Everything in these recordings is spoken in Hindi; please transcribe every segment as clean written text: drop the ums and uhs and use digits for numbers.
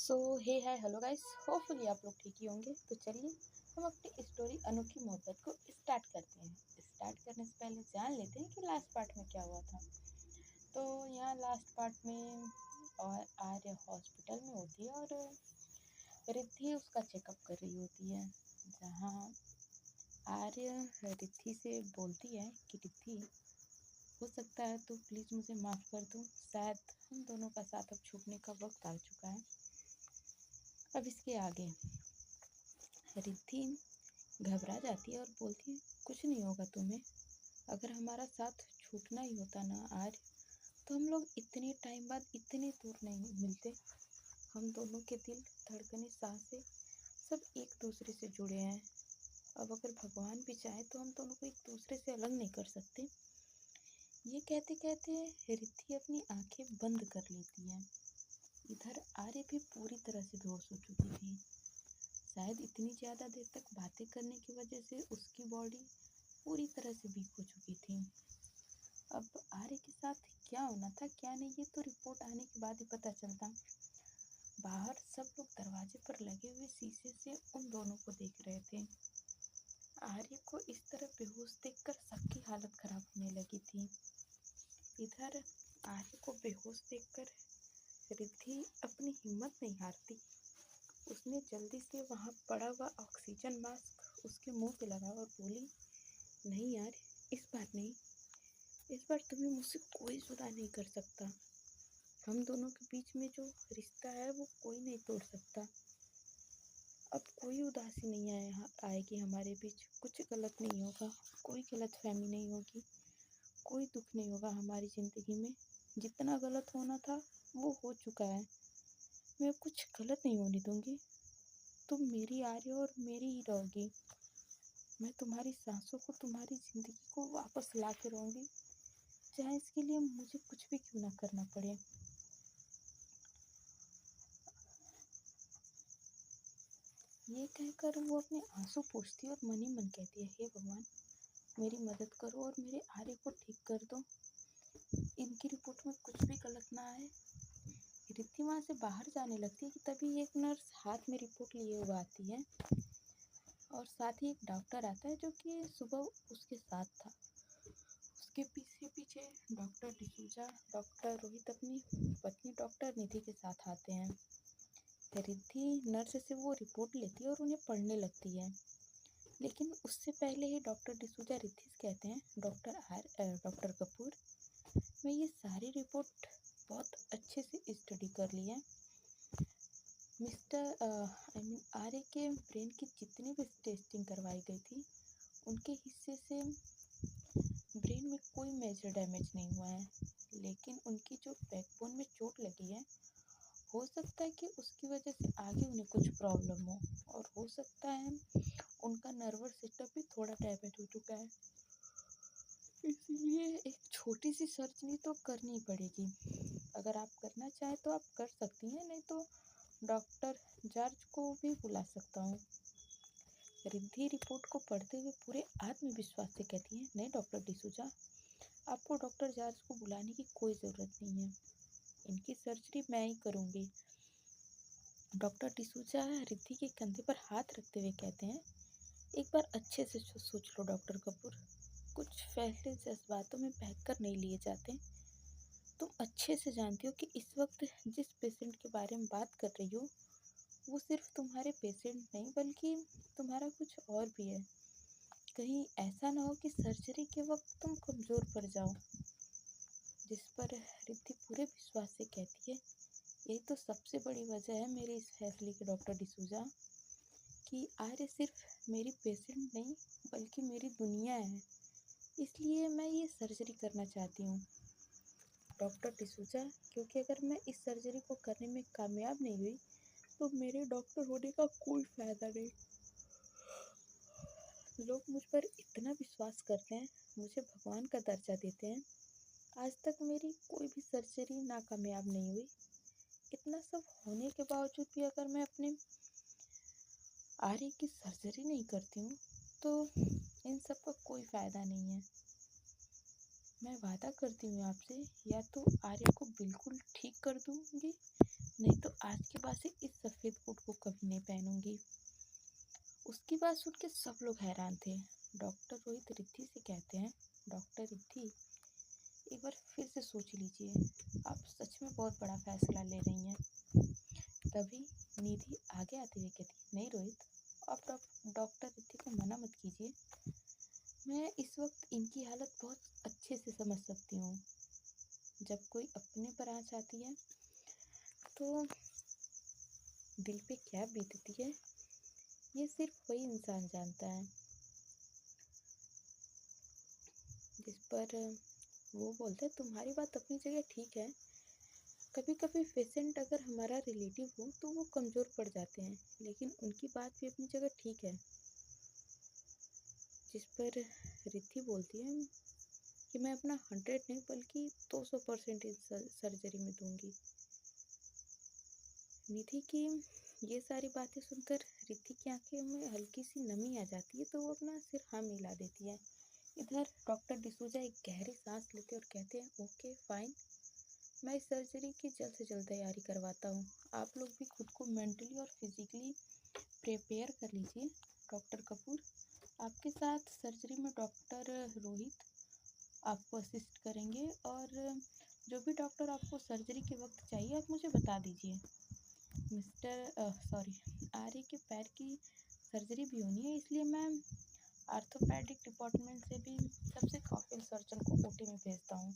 सो हे हाय हेलो गाइस, होपफुली आप लोग ठीक ही होंगे। तो चलिए हम अपनी स्टोरी अनोखी मोहब्बत को स्टार्ट करते हैं। स्टार्ट करने से पहले जान लेते हैं कि लास्ट पार्ट में क्या हुआ था। तो यहाँ लास्ट पार्ट में और आर्य हॉस्पिटल में होती है और रिद्धि उसका चेकअप कर रही होती है। जहाँ आर्य रिद्धि से बोलती है कि रिद्धि, हो सकता है तो प्लीज़ मुझे माफ़ कर दो, शायद हम दोनों का साथ अब छूटने का वक्त आ चुका है। अब इसके आगे रिद्धि घबरा जाती है और बोलती है, कुछ नहीं होगा तुम्हें। अगर हमारा साथ छूटना ही होता ना आज, तो हम लोग इतने टाइम बाद इतने दूर नहीं मिलते। हम दोनों के दिल, धड़कने, सांसें सब एक दूसरे से जुड़े हैं। अब अगर भगवान भी चाहे तो हम दोनों को एक दूसरे से अलग नहीं कर सकते। ये कहते कहते रिद्धि अपनी आंखें बंद कर लेती है। इधर आर्य भी पूरी तरह से बेहोश हो चुकी थी। शायद इतनी ज़्यादा देर तक बातें करने की वजह से उसकी बॉडी पूरी तरह से वीक हो चुकी थी। अब आर्य के साथ क्या होना था क्या नहीं, ये तो रिपोर्ट आने के बाद ही पता चलता। बाहर सब लोग दरवाजे पर लगे हुए शीशे से उन दोनों को देख रहे थे। आर्य को इस तरह बेहोश देखकर सबकी हालत खराब होने लगी थी। इधर आर्य को बेहोश देखकर रिद्धि अपनी हिम्मत नहीं हारती। उसने जल्दी से वहाँ पड़ा हुआ ऑक्सीजन मास्क उसके मुंह पे लगाया और बोली, नहीं यार, इस बार नहीं। इस बार तुम्हें मुझसे कोई जुदा नहीं कर सकता। हम दोनों के बीच में जो रिश्ता है वो कोई नहीं तोड़ सकता। अब कोई उदासी नहीं आएगी हमारे बीच। कुछ गलत नहीं होगा, कोई गलतफहमी नहीं होगी, कोई दुख नहीं होगा हमारी ज़िंदगी में। जितना गलत होना था वो हो चुका है। मैं कुछ गलत नहीं होने दूंगी। तुम मेरी आ रही हो और मेरी ही रहोगी। मैं तुम्हारी सांसों को, तुम्हारी ज़िंदगी को वापस ला के रहूँगी, चाहे इसके लिए मुझे कुछ भी क्यों ना करना पड़े। ये कहकर वो अपने आंसू पोंछती है और मन ही मन कहती है, हे भगवान, मेरी मदद करो और मेरे आर्य को ठीक कर दो। इनकी रिपोर्ट में कुछ भी गलत ना आए। रिद्धि वहाँ से बाहर जाने लगती है कि तभी एक नर्स हाथ में रिपोर्ट लिए हुए आती है और साथ ही एक डॉक्टर आता है जो कि सुबह उसके साथ था। उसके पीछे पीछे डॉक्टर डिसूजा, डॉक्टर रोहित अपनी पत्नी डॉक्टर निधि के साथ आते हैं। रिद्धि नर्स से वो रिपोर्ट लेती है और उन्हें पढ़ने लगती है। लेकिन उससे पहले ही डॉक्टर डिसूजा रिद्धि से कहते हैं, डॉक्टर कपूर, मैं ये सारी रिपोर्ट बहुत अच्छे से स्टडी कर ली है। आर्य के ब्रेन की जितनी भी टेस्टिंग करवाई गई थी, उनके हिस्से से ब्रेन में कोई मेजर डैमेज नहीं हुआ है। लेकिन उनकी जो बैकबोन में चोट लगी है, हो सकता है कि उसकी वजह से आगे उन्हें कुछ प्रॉब्लम हो, और हो सकता है उनका नर्वस सिस्टम भी थोड़ा डैमेज हो चुका है। इसलिए एक छोटी सी सर्जरी तो करनी पड़ेगी। अगर आप करना चाहें तो आप कर सकती हैं, नहीं तो डॉक्टर जॉर्ज को भी बुला सकता हूँ। रिद्धि रिपोर्ट को पढ़ते हुए पूरे आत्मविश्वास से कहती है, नहीं डॉक्टर डिसूजा, आपको डॉक्टर जॉर्ज को बुलाने की कोई ज़रूरत नहीं है। इनकी सर्जरी मैं ही करूँगी। डॉक्टर डिसूजा रिद्धि के कंधे पर हाथ रखते हुए कहते हैं, एक बार अच्छे से सोच लो डॉक्टर कपूर, कुछ फैसले जज्बातों में बहकर नहीं लिए जाते। तुम अच्छे से जानती हो कि इस वक्त जिस पेशेंट के बारे में बात कर रही हो, वो सिर्फ तुम्हारे पेशेंट नहीं बल्कि तुम्हारा कुछ और भी है। कहीं ऐसा ना हो कि सर्जरी के वक्त तुम कमज़ोर पड़ जाओ। जिस पर रिद्धि पूरे विश्वास से कहती है, यही तो सबसे बड़ी वजह है मेरे इस फैसले की डॉक्टर डिसूजा, कि आर्य सिर्फ मेरी पेशेंट नहीं बल्कि मेरी दुनिया है। इसलिए मैं ये सर्जरी करना चाहती हूँ डॉक्टर डिसूजा, क्योंकि अगर मैं इस सर्जरी को करने में कामयाब नहीं हुई तो मेरे डॉक्टर होने का कोई फ़ायदा नहीं। लोग मुझ पर इतना विश्वास करते हैं, मुझे भगवान का दर्जा देते हैं। आज तक मेरी कोई भी सर्जरी नाकामयाब नहीं हुई। इतना सब होने के बावजूद भी अगर मैं अपने आर्य की सर्जरी नहीं करती हूँ तो इन सब का कोई फ़ायदा नहीं है। मैं वादा करती हूँ आपसे, या तो आर्य को बिल्कुल ठीक कर दूँगी नहीं तो आज के बाद से इस सफ़ेद कोट को कभी नहीं पहनूंगी। उसकी बात सुन के सब लोग हैरान थे। डॉक्टर रोहित रिद्धि से कहते हैं, डॉक्टर रिद्धि, एक बार फिर से सोच लीजिए, आप सच में बहुत बड़ा फैसला ले रही हैं। तभी निधि आगे आते हुए कहती, नहीं रोहित, आप डॉक्टर रिद्धि को मना मत कीजिए। मैं इस वक्त इनकी हालत बहुत अच्छे से समझ सकती हूँ। जब कोई अपने पर आँच आती है तो दिल पे क्या बीतती है, ये सिर्फ वही इंसान जानता है। जिस पर वो बोलते हैं, तुम्हारी बात अपनी जगह ठीक है। कभी कभी पेशेंट अगर हमारा रिलेटिव हो तो वो कमज़ोर पड़ जाते हैं, लेकिन उनकी बात भी अपनी जगह ठीक है। जिस पर रिद्धि बोलती है कि मैं अपना 100 नहीं बल्कि 200% इस सर्जरी में दूंगी। निधि की ये सारी बातें सुनकर रिद्धि की आंखें में हल्की सी नमी आ जाती है, तो वो अपना सिर हाँ मिला देती है। इधर डॉक्टर डिसूजा एक गहरी सांस लेते और कहते हैं, ओके फाइन, मैं इस सर्जरी की जल्द से जल्द तैयारी करवाता हूँ। आप लोग भी खुद को मेंटली और फिजिकली प्रिपेयर कर लीजिए। डॉक्टर कपूर, आपके साथ सर्जरी में डॉक्टर रोहित आपको असिस्ट करेंगे, और जो भी डॉक्टर आपको सर्जरी के वक्त चाहिए आप मुझे बता दीजिए। आर्य के पैर की सर्जरी भी होनी है, इसलिए मैं आर्थोपेडिक डिपार्टमेंट से भी सबसे काफिल सर्जन को ओटी में भेजता हूँ।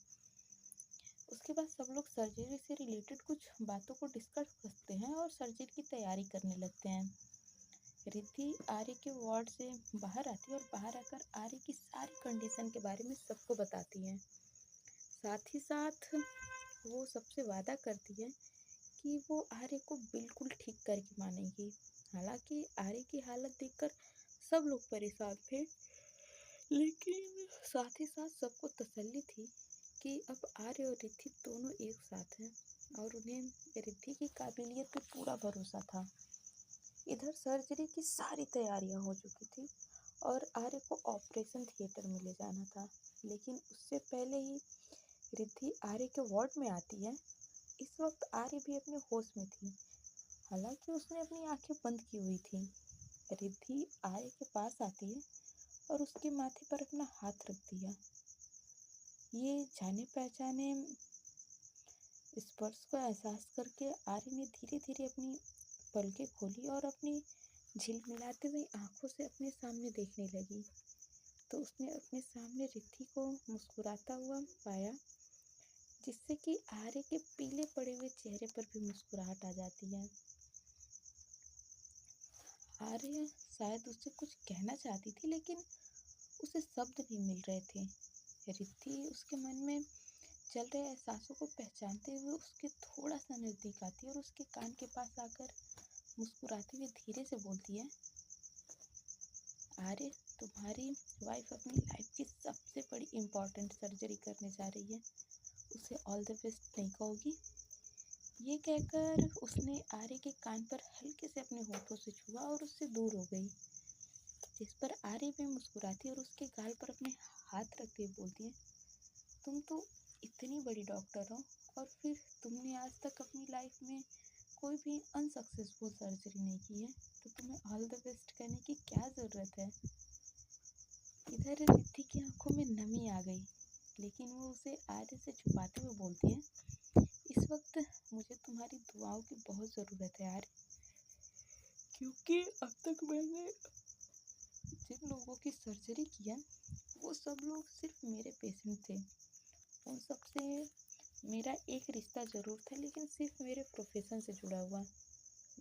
उसके बाद सब लोग सर्जरी से रिलेटेड कुछ बातों को डिस्कस करते हैं और सर्जरी की तैयारी करने लगते हैं। रिद्धि आर्य के वार्ड से बाहर आती है और बाहर आकर आर्य की सारी कंडीशन के बारे में सबको बताती है। साथ ही साथ वो सबसे वादा करती है कि वो आर्य को बिल्कुल ठीक करके मानेगी। हालांकि आर्य की हालत देखकर सब लोग परेशान थे, लेकिन साथ ही साथ सबको तसल्ली थी कि अब आर्य और रिद्धि दोनों एक साथ हैं और उन्हें रिद्धि की काबिलियत पर पूरा भरोसा था। इधर सर्जरी की सारी तैयारियां हो चुकी थी और आर्य को ऑपरेशन थिएटर में ले जाना था, लेकिन उससे पहले ही रिद्धि आर्य के वार्ड में आती है। इस वक्त आर्य भी अपने होश में थी, हालांकि उसने अपनी आंखें बंद की हुई थी। रिद्धि आर्य के पास आती है और उसके माथे पर अपना हाथ रख दिया। ये जाने पहचाने स्पर्श को एहसास करके आर्य ने धीरे धीरे अपनी पलकें खोली और अपनी झिलमिलाती हुई आंखों से अपने सामने देखने लगी। तो उसने अपने सामने रिद्धि को मुस्कुराता हुआ पाया, जिससे कि आर्य के पीले पड़े हुए चेहरे पर भी मुस्कुराहट आ जाती है। आर्य शायद उससे कुछ कहना चाहती थी, लेकिन उसे शब्द नहीं मिल रहे थे। रिद्धि उसके मन में चल रहे एहसासों को पहचानते हुए उसके थोड़ा सा नजदीक आती है और उसके कान के पास आकर मुस्कुराती हुई धीरे से बोलती है, आर्य, तुम्हारी वाइफ अपनी लाइफ की सबसे बड़ी इम्पोर्टेंट सर्जरी करने जा रही है, उसे ऑल द बेस्ट नहीं कहोगी? ये कहकर उसने आर्य के कान पर हल्के से अपने होठों से छुआ और उससे दूर हो गई। जिस पर आर्य भी मुस्कुराती और उसके गाल पर अपने हाथ रखते हुए बोलती है, तुम तो इतनी बड़ी डॉक्टर हो और फिर तुमने आज तक अपनी लाइफ में कोई भी अनसक्सेसफुल सर्जरी नहीं की है, तो तुम्हें ऑल द बेस्ट कहने की क्या ज़रूरत है? इधर रिद्धि की आंखों में नमी आ गई, लेकिन वो उसे आर्य से छुपाते हुए बोलती है, इस वक्त मुझे तुम्हारी दुआओं की बहुत ज़रूरत है आर्य, क्योंकि अब तक मैंने जिन लोगों की सर्जरी की है वो सब लोग सिर्फ मेरे पेशेंट थे। उन सबसे मेरा एक रिश्ता ज़रूर था, लेकिन सिर्फ मेरे प्रोफेशन से जुड़ा हुआ।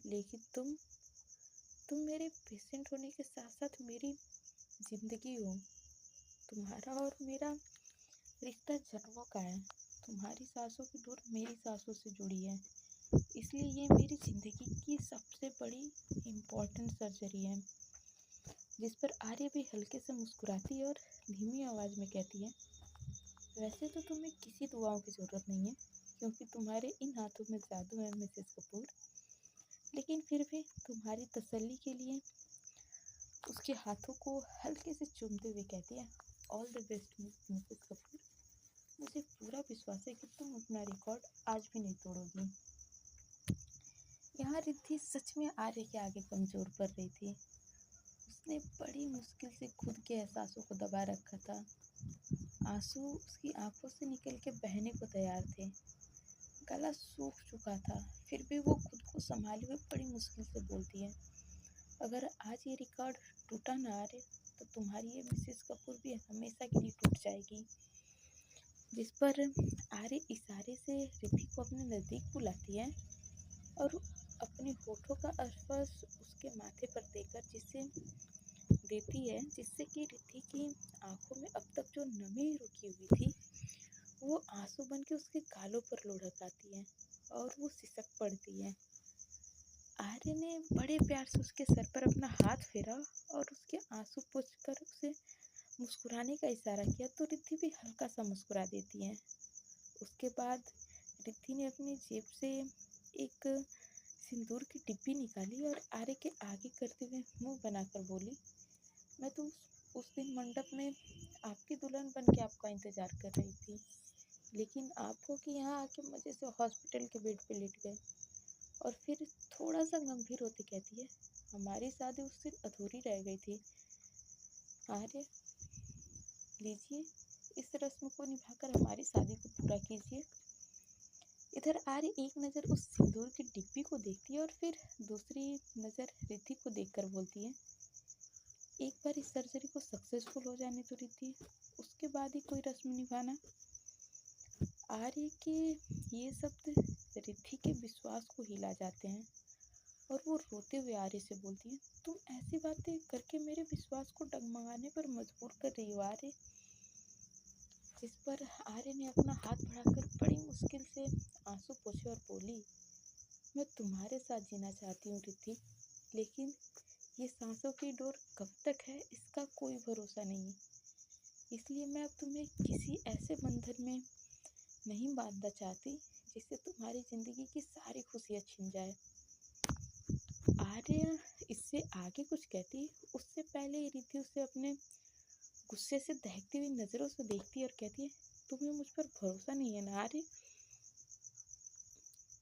लेकिन तुम मेरे पेशेंट होने के साथ साथ मेरी ज़िंदगी हो। तुम्हारा और मेरा रिश्ता जन्मों का है। तुम्हारी सांसों की डोर मेरी सांसों से जुड़ी है, इसलिए ये मेरी ज़िंदगी की सबसे बड़ी इम्पोर्टेंट सर्जरी है। जिस पर आर्य भी हल्के से मुस्कुराती है और धीमी आवाज़ में कहती है, वैसे तो तुम्हें किसी दुआओं की ज़रूरत नहीं है, क्योंकि तुम्हारे इन हाथों में जादू है मिसेस कपूर। लेकिन फिर भी तुम्हारी तसल्ली के लिए उसके हाथों को हल्के से चूमते हुए कहती है, all the best Mrs Kapoor. मुझे पूरा विश्वास है कि तुम अपना रिकॉर्ड आज भी नहीं तोड़ोगी। यहाँ रिद्धि सच में आर्य के आगे कमज़ोर पड़ रही थी। उसने बड़ी मुश्किल से खुद के एहसासों को दबा रखा था। आंसू उसकी आंखों से निकल के बहने को तैयार थे। गला सूख चुका था, फिर भी वो खुद को संभाले हुए बड़ी मुश्किल से बोलती है, अगर आज ये रिकॉर्ड टूटा ना आर्य, तो तुम्हारी ये मिसेस कपूर भी हमेशा के लिए टूट जाएगी। जिस पर आर्य इशारे से रिद्धि को अपने नज़दीक बुलाती है और अपने होठों का स्पर्श उसके माथे पर देकर देती है, जिससे कि रिद्धि की आंखों में अब तक जो नमी रुकी हुई थी वो आंसू बन के उसके गालों पर लुढ़क आती है और वो सिसक पड़ती है। आर्य ने बड़े प्यार से उसके सर पर अपना हाथ फेरा और उसके आंसू पोंछकर उसे मुस्कुराने का इशारा किया, तो रिद्धि भी हल्का सा मुस्कुरा देती है। उसके बाद रिद्धि ने अपनी जेब से एक सिंदूर की डिब्बी निकाली और आर्य के आगे करते हुए मुंह बनाकर बोली, मैं तो उस दिन मंडप में आपकी दुल्हन बन के आपका इंतजार कर रही थी, लेकिन आप हो कि यहाँ आके मजे से हॉस्पिटल के बेड पे लेट गए। और फिर थोड़ा सा गंभीर होते कहती है, हमारी शादी उस दिन अधूरी रह गई थी। आर्य, लीजिए, इस रस्म को निभाकर हमारी शादी को पूरा कीजिए। इधर आर्य एक नज़र उस सिंदूर की डिब्बी को देखती है और फिर दूसरी नज़र रिद्धि को देखकर बोलती है, एक बार इस सर्जरी को सक्सेसफुल हो जाने तो रिद्धि, उसके बाद ही कोई रस्म निभाना। आर्य के ये शब्द रिद्धि के विश्वास को हिला जाते हैं और वो रोते हुए आर्य से बोलती है, तुम ऐसी बातें करके मेरे विश्वास को डगमगाने पर मजबूर कर रही हो आर्य। इस पर आर्य ने अपना हाथ बढ़ाकर बड़ी मुश्किल से आंसू पोंछे और बोली, मैं तुम्हारे साथ जीना चाहती हूँ रिद्धि, लेकिन ये सांसों की डोर कब तक है इसका कोई भरोसा नहीं, इसलिए मैं अब तुम्हें किसी ऐसे बंधन में नहीं बांधना चाहती जिससे तुम्हारी जिंदगी की सारी खुशियाँ छिन जाए। आर्य इससे आगे कुछ कहती उससे पहले रिद्धि उसे अपने गुस्से से दहकती हुई नजरों से देखती है और कहती है, तुम्हें मुझ पर भरोसा नहीं है ना आर्य।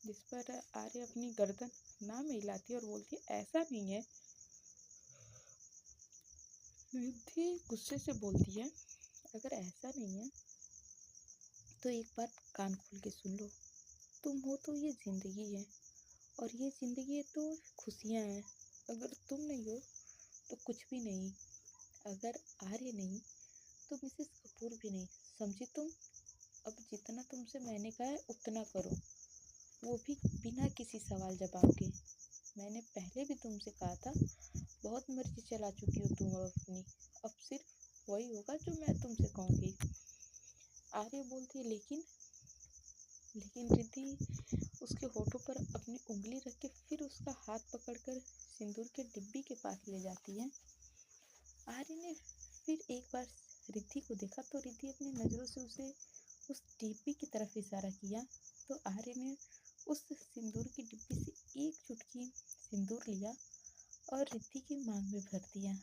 जिस पर आर्य अपनी गर्दन ना में हिलाती है और बोलती है, ऐसा नहीं है। रिद्धि गुस्से से बोलती है, अगर ऐसा नहीं है तो एक बार कान खोल के सुन लो, तुम हो तो ये जिंदगी है और ये जिंदगी है तो खुशियाँ हैं, अगर तुम नहीं हो तो कुछ भी नहीं, अगर आर्य नहीं तो मिसेस कपूर भी नहीं, समझी तुम। अब जितना तुमसे मैंने कहा है उतना करो, वो भी बिना किसी सवाल जवाब के। मैंने पहले भी तुमसे कहा था, बहुत मर्जी चला चुकी हो तुम अपनी, अब सिर्फ वही होगा जो मैं तुमसे कहूँगी। आर्य बोलती है, लेकिन रिद्धि उसके होठों पर अपनी उंगली रख के फिर उसका हाथ पकड़कर सिंदूर के डिब्बी के पास ले जाती है। आर्य ने फिर एक बार रिद्धि को देखा तो रिद्धि अपनी नज़रों से उसे उस डिब्बी की तरफ इशारा किया, तो आर्य ने उस सिंदूर की डिब्बी से एक चुटकी सिंदूर लिया और रिद्धि की मांग में भर दिया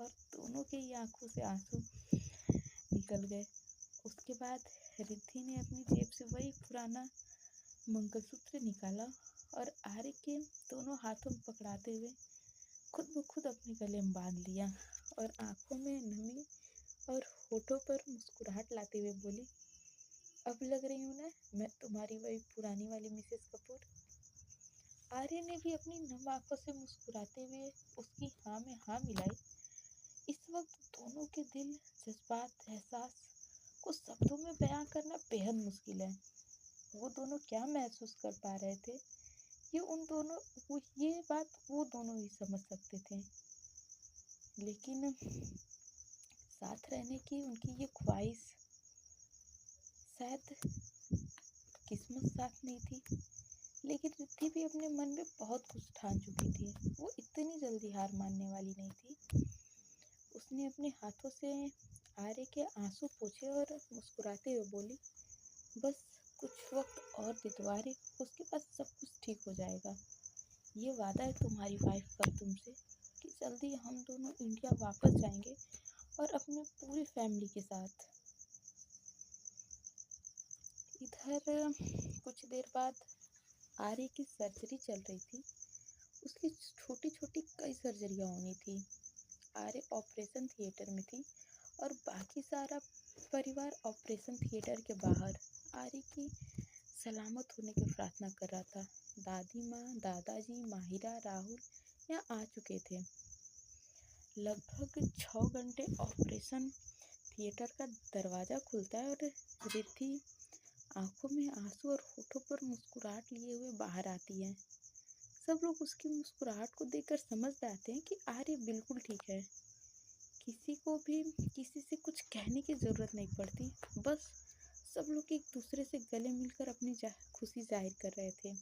और दोनों के ही आंखों से आंसू निकल गए। उसके बाद रिद्धि ने अपनी जेब से वही पुराना मंगलसूत्र निकाला और आर्य के दोनों हाथों में पकड़ाते हुए खुद ब खुद अपने गले में बांध लिया और आंखों में नमी और होठों पर मुस्कुराहट लाते हुए बोली, अब लग रही हूँ ना मैं तुम्हारी वही पुरानी वाली मिसेस कपूर। आर्य ने भी अपनी नम आंखों से मुस्कुराते हुए उसकी हाँ में हाँ मिलाई। इस वक्त दोनों के दिल, जज्बात, एहसास को शब्दों में बयां करना बेहद मुश्किल है। वो दोनों क्या महसूस कर पा रहे थे ये बात वो दोनों ही समझ सकते थे, लेकिन साथ रहने की उनकी ये ख्वाहिश शायद किस्मत साथ नहीं थी। लेकिन रिद्धि भी अपने मन में बहुत कुछ ठान चुकी थी, वो इतनी जल्दी हार मानने वाली नहीं थी। उसने अपने हाथों से आर्य के आंसू पोंछे और मुस्कुराते हुए बोली, बस कुछ वक्त और दे दो आर्य, उसके बाद सब कुछ ठीक हो जाएगा। ये वादा है तुम्हारी वाइफ का तुमसे कि जल्दी हम दोनों इंडिया वापस जाएंगे और अपनी पूरी फैमिली के साथ। इधर कुछ देर बाद आर्य की सर्जरी चल रही थी। उसकी छोटी छोटी कई सर्जरियाँ होनी थी। आर्य ऑपरेशन थिएटर में थी और बाकी सारा परिवार ऑपरेशन थिएटर के बाहर आर्य की सलामत होने की प्रार्थना कर रहा था। दादी माँ, दादाजी, माहिरा, राहुल यहाँ आ चुके थे। लगभग 6 घंटे ऑपरेशन थिएटर का दरवाज़ा खुलता है और रिद्धि आंखों में आंसू और होठों पर मुस्कुराहट लिए हुए बाहर आती है। सब लोग उसकी मुस्कुराहट को देखकर समझ जाते हैं कि आर्य बिल्कुल ठीक है। किसी को भी किसी से कुछ कहने की ज़रूरत नहीं पड़ती, बस सब लोग एक दूसरे से गले मिलकर अपनी खुशी जाहिर कर रहे थे।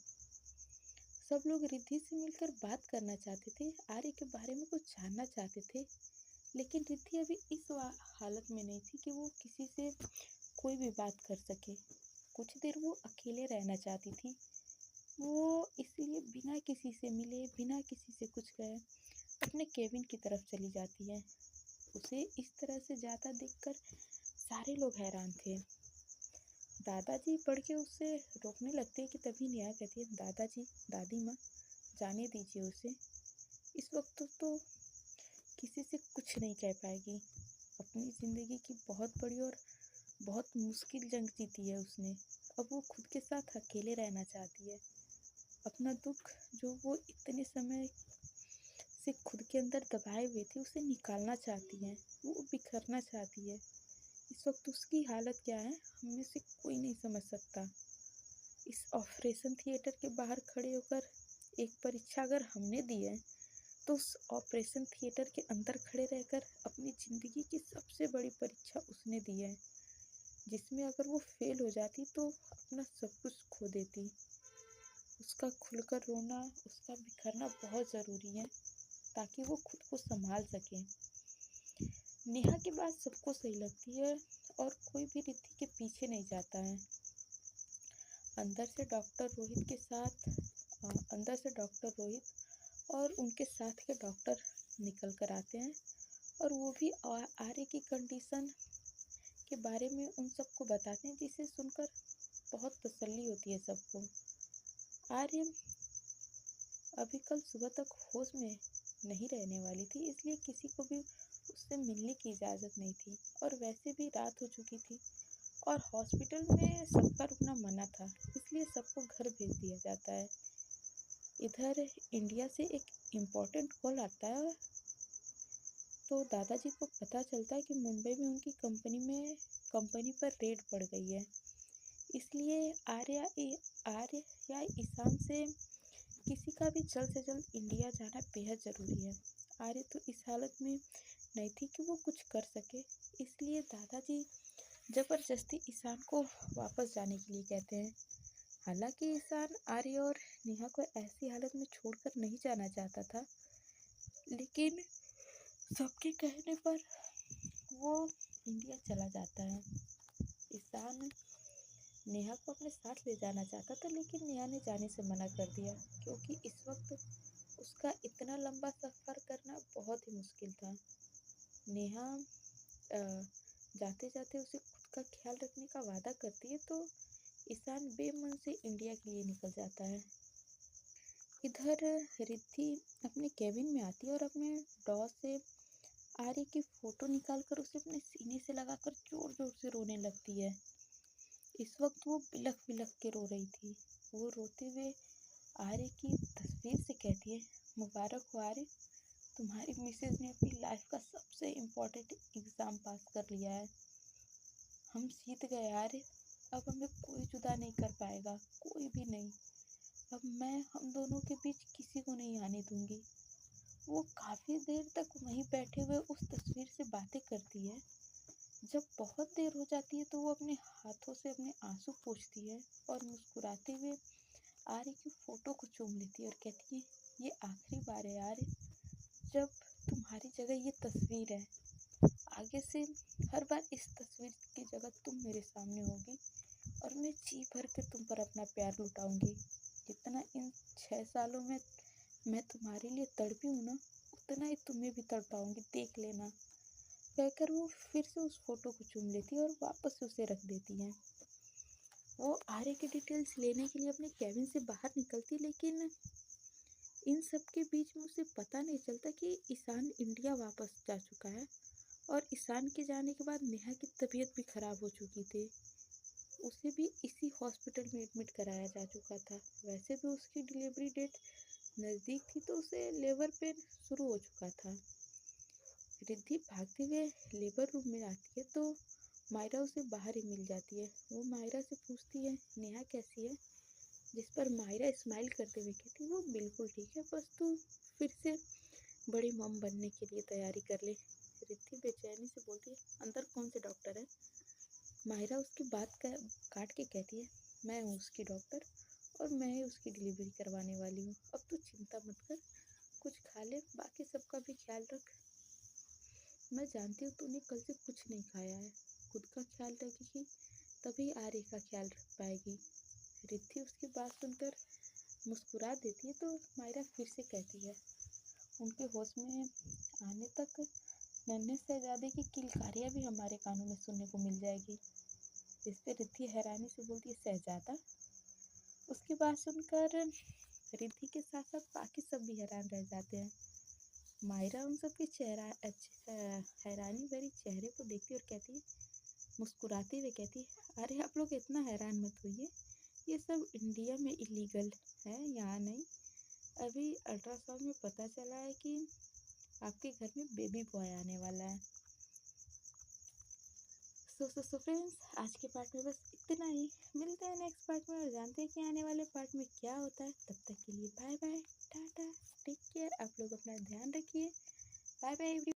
सब लोग रिद्धि से मिलकर बात करना चाहते थे, आर्य के बारे में कुछ जानना चाहते थे, लेकिन रिद्धि अभी इस हालत में नहीं थी कि वो किसी से कोई भी बात कर सके। कुछ देर वो अकेले रहना चाहती थी। वो इसलिए बिना किसी से मिले, बिना किसी से कुछ कहे अपने केबिन की तरफ चली जाती है। उसे इस तरह से जाता देखकर सारे लोग हैरान थे। दादाजी बढ़ के उससे रोकने लगते हैं कि तभी नेहा कहती है, दादाजी, दादी माँ, जाने दीजिए उसे। इस वक्त तो किसी से कुछ नहीं कह पाएगी। अपनी ज़िंदगी की बहुत बड़ी और बहुत मुश्किल जंग जीती है उसने। अब वो खुद के साथ अकेले रहना चाहती है। अपना दुख जो वो इतने समय से खुद के अंदर दबाए हुए थे उसे निकालना चाहती है, वो बिखरना चाहती है। इस वक्त उसकी हालत क्या है हम में से कोई नहीं समझ सकता। इस ऑपरेशन थिएटर के बाहर खड़े होकर एक परीक्षा अगर हमने दी है तो उस ऑपरेशन थिएटर के अंदर खड़े रहकर अपनी ज़िंदगी की सबसे बड़ी परीक्षा उसने दी है, जिसमें अगर वो फेल हो जाती तो अपना सब कुछ खो देती। उसका खुलकर रोना, उसका बिखरना बहुत ज़रूरी है ताकि वो खुद को संभाल सके। नेहा की बात सबको सही लगती है और कोई भी रिद्धि के पीछे नहीं जाता है। अंदर से डॉक्टर रोहित और उनके साथ के डॉक्टर निकल कर आते हैं और वो भी आर्य की कंडीशन के बारे में उन सबको बताते हैं, जिसे सुनकर बहुत तसल्ली होती है सबको। आर्य अभी कल सुबह तक होश में नहीं रहने वाली थी, इसलिए किसी को भी उससे मिलने की इजाज़त नहीं थी और वैसे भी रात हो चुकी थी और हॉस्पिटल में सबका रुकना मना था, इसलिए सबको घर भेज दिया जाता है। इधर इंडिया से एक इम्पोर्टेंट कॉल आता है तो दादाजी को पता चलता है कि मुंबई में उनकी कंपनी पर रेड पड़ गई है। इसलिए आर्य या ईशान से किसी का भी जल्द से जल्द इंडिया जाना बेहद ज़रूरी है। आर्य तो इस हालत में नहीं थी कि वो कुछ कर सके, इसलिए दादाजी ज़बरदस्ती ईशान को वापस जाने के लिए कहते हैं। हालांकि ईशान आर्य और नेहा को ऐसी हालत में छोड़कर नहीं जाना चाहता था, लेकिन सबके कहने पर वो इंडिया चला जाता है। ईशान नेहा को अपने साथ ले जाना चाहता था, लेकिन नेहा ने जाने से मना कर दिया क्योंकि इस वक्त उसका इतना लंबा सफ़र करना बहुत ही मुश्किल था। नेहा जाते जाते उसे खुद का ख्याल रखने का वादा करती है तो ईशान बेमन से इंडिया के लिए निकल जाता है। इधर रिद्धि अपने केबिन में आती है और अपने ड्रॉ से आर्य की फ़ोटो निकालकर उसे अपने सीने से लगाकर ज़ोर ज़ोर से रोने लगती है। इस वक्त वो बिलख बिलख के रो रही थी। वो रोते हुए आर्य की तस्वीर से कहती है, मुबारक हो आर्य, तुम्हारी मिसेज ने अपनी लाइफ का सबसे इम्पोर्टेंट एग्ज़ाम पास कर लिया है। हम जीत गए आर्य, अब हमें कोई जुदा नहीं कर पाएगा, कोई भी नहीं। अब मैं हम दोनों के बीच किसी को नहीं आने दूंगी। वो काफ़ी देर तक वहीं बैठे हुए उस तस्वीर से बातें करती है। जब बहुत देर हो जाती है तो वो अपने हाथों से अपने आंसू पोंछती है और मुस्कुराते हुए आर्य की फ़ोटो को चूम लेती है और कहती है, ये आखिरी बार है आर्य जब तुम्हारी जगह ये तस्वीर है। आगे से हर बार इस तस्वीर की जगह तुम मेरे सामने होगी और मैं जी भर के तुम पर अपना प्यार लुटाऊंगी। जितना इन 6 सालों में मैं तुम्हारे लिए तड़पी हूँ ना, उतना ही तुम्हें भी तड़पाऊंगी, देख लेना। कहकर वो फिर से उस फोटो को चूम लेती है और वापस उसे रख देती है। वो आर्य की डिटेल्स लेने के लिए अपने कैबिन से बाहर निकलती, लेकिन इन सब के बीच में उसे पता नहीं चलता कि ईशान इंडिया वापस जा चुका है। और ईशान के जाने के बाद नेहा की तबीयत भी खराब हो चुकी थी। उसे भी इसी हॉस्पिटल में एडमिट कराया जा चुका था। वैसे भी उसकी डिलीवरी डेट नज़दीक थी, तो उसे लेबर पेन शुरू हो चुका था। रिद्धि भागते हुए लेबर रूम में आती है तो मायरा उसे बाहर ही मिल जाती है। वो मायरा से पूछती है नेहा कैसी है, जिस पर मायरा स्माइल करते हुए कहती है वो बिल्कुल ठीक है, बस तू फिर से बड़ी मम बनने के लिए तैयारी कर ले। रिद्धि बेचैनी से बोलती है अंदर कौन से डॉक्टर है। मायरा उसकी बात काट के कहती है मैं हूँ उसकी डॉक्टर, और मैं ही उसकी डिलीवरी करवाने वाली हूँ। अब तू चिंता मत कर, कुछ खा ले, बाकी सबका भी ख्याल रख। मैं जानती हूँ तूने कल से कुछ नहीं खाया है। खुद का ख्याल रखेगी तभी आर्य का ख्याल रख पाएगी। रिद्धि उसकी बात सुनकर मुस्कुरा देती है तो मायरा फिर से कहती है उनके होश में आने तक नन्हे शहजादे की किलकारियाँ भी हमारे कानों में सुनने को मिल जाएगी। जिस पे रिद्धि हैरानी से बोलती है शहजादा। उसकी बात सुनकर रिद्धि के साथ साथ बाकी सब भी हैरान रह जाते हैं। मायरा उन सबके हैरानी भरी चेहरे को देखती और कहती है मुस्कुराते हुए कहती है अरे आप लोग इतना हैरान मत होइए, ये सब इंडिया में इलीगल है, यहाँ नहीं। अभी अल्ट्रासाउंड में पता चला है कि आपके घर में बेबी बॉय आने वाला है। सो फ्रेंड्स, आज के पार्ट में बस इतना ही। मिलते हैं नेक्स्ट पार्ट में और जानते हैं कि आने वाले पार्ट में क्या होता है। तब तक के लिए bye bye, tata, take care. आप लोग अपना ध्यान रखिए। Bye bye.